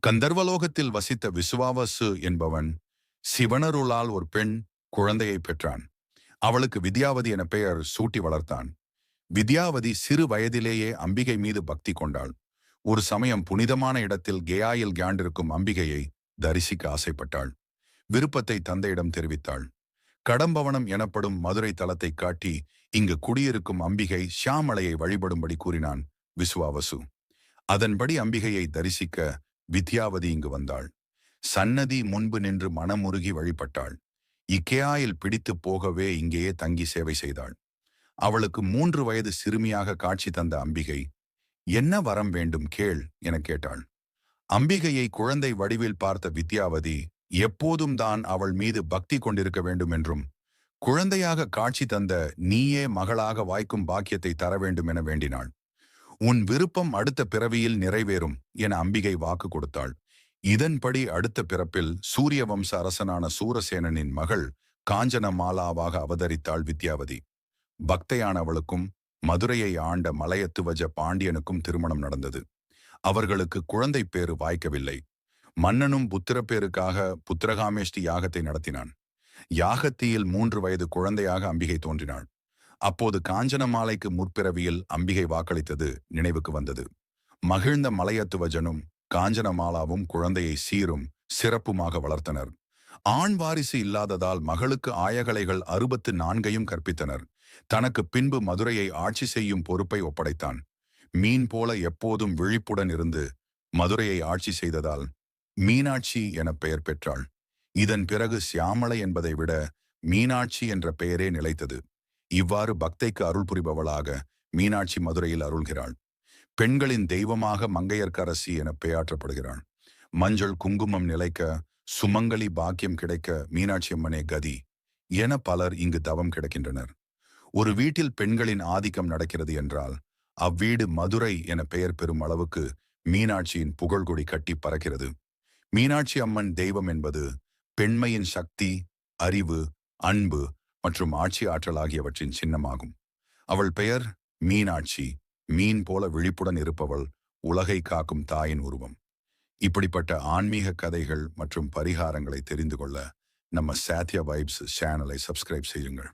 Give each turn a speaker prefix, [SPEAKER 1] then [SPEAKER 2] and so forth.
[SPEAKER 1] கந்தர்வலோகத்தில் வசித்த விசுவாவசு என்பவன் சிவனருளால் ஒரு பெண் குழந்தையை பெற்றான். அவளுக்கு வித்யாவதி என பெயர் சூட்டி வளர்த்தான். வித்யாவதி சிறு வயதிலேயே அம்பிகை மீது பக்தி கொண்டாள். ஒரு சமயம் புனிதமான இடத்தில் கேயாயில் கியாண்டிருக்கும் அம்பிகையை தரிசிக்க ஆசைப்பட்டாள். விருப்பத்தை தந்தையிடம் தெரிவித்தாள். கடம்பவனம் எனப்படும் மதுரை தலத்தை காட்டி இங்கு குடியிருக்கும் அம்பிகை ஷியாமளையை வழிபடும்படி கூறினான் விசுவாவசு. அதன்படி அம்பிகையை தரிசிக்க வித்யாவதி இங்கு வந்தாள். சன்னதி முன்பு நின்று மனமுருகி வழிபட்டாள். இக்கேயாயில் பிடித்து போகவே இங்கேயே தங்கி சேவை செய்தாள். அவளுக்கு 3 வயது சிறுமியாக காட்சி தந்த அம்பிகை, என்ன வரம் வேண்டும் கேள் என கேட்டாள். அம்பிகையை குழந்தை வடிவில் பார்த்த வித்யாவதி, எப்போதும் தான் அவள் மீது பக்தி கொண்டிருக்க வேண்டும் என்றும், குழந்தையாக காட்சி தந்த நீயே மகளாக வாய்க்கும் பாக்கியத்தை தர வேண்டும் என வேண்டினாள். உன் விருப்பம் அடுத்த பிறவியில் நிறைவேறும் என அம்பிகை வாக்கு கொடுத்தாள். இதன்படி அடுத்த பிறப்பில் சூரிய வம்ச அரசனான சூரசேனனின் மகள் காஞ்சனமாலாவாக அவதரித்தாள் வித்யாவதி. பக்தையானவளுக்கும் மதுரையை ஆண்ட மலையத்துவஜ பாண்டியனுக்கும் திருமணம் நடந்தது. அவர்களுக்கு குழந்தை பேறு வாய்க்கவில்லை. மன்னனும் புத்திரப்பேருக்காக புத்திரகாமேஷ்டி யாகத்தை நடத்தினான். யாகத்தியில் 3 வயது குழந்தையாக அம்பிகை தோன்றினாள். அப்போது காஞ்சனமாலைக்கு முற்பிறவியில் அம்பிகை வாக்களித்தது நினைவுக்கு வந்தது. மகிழ்ந்த மலையத்துவஜனும் காஞ்சனமாலாவும் குழந்தையை சீரும் சிறப்புமாக வளர்த்தனர். ஆண் வாரிசு இல்லாததால் மகளுக்கு ஆயகலைகள் 64 கற்பித்தனர். தனக்கு பின்பு மதுரையை ஆட்சி செய்யும் பொறுப்பை ஒப்படைத்தான். மீன் போல எப்போதும் விழிப்புடன் இருந்து மதுரையை ஆட்சி செய்ததால் மீனாட்சி என பெயர் பெற்றாள். இதன் பிறகு சியாமளை என்பதை விட மீனாட்சி என்ற பெயரே நிலைத்தது. இவ்வாறு பக்தைக்கு அருள் புரிபவளாக மீனாட்சி மதுரையில் அருள்கிறாள். பெண்களின் தெய்வமாக மங்கையர்க்கரசி என பெயராற்றப்படுகிறாள். மஞ்சள் குங்குமம் நிலைக்க, சுமங்கலி பாக்கியம் கிடைக்க மீனாட்சி அம்மனே கதி என பலர் இங்கு தவம் கிடக்கின்றனர். ஒரு வீட்டில் பெண்களின் ஆதிக்கம் நடக்கிறது என்றால் அவ்வீடு மதுரை என பெயர் பெறும் அளவுக்கு மீனாட்சியின் புகழ்கொடி கட்டி பறக்கிறது. மீனாட்சி அம்மன் தெய்வம் என்பது பெண்மையின் சக்தி, அறிவு, அன்பு மற்றும் ஆட்சி ஆற்றல் ஆகியவற்றின் சின்னமாகும். அவள் பெயர் மீனாட்சி. மீன் போல விழிப்புடன் இருப்பவள், உலகை காக்கும் தாயின் உருவம். இப்படிப்பட்ட ஆன்மீக கதைகள் மற்றும் பரிகாரங்களை தெரிந்து கொள்ள நம்ம சாத்யா வைப்ஸ் சேனலை சப்ஸ்கிரைப் செய்யுங்கள்.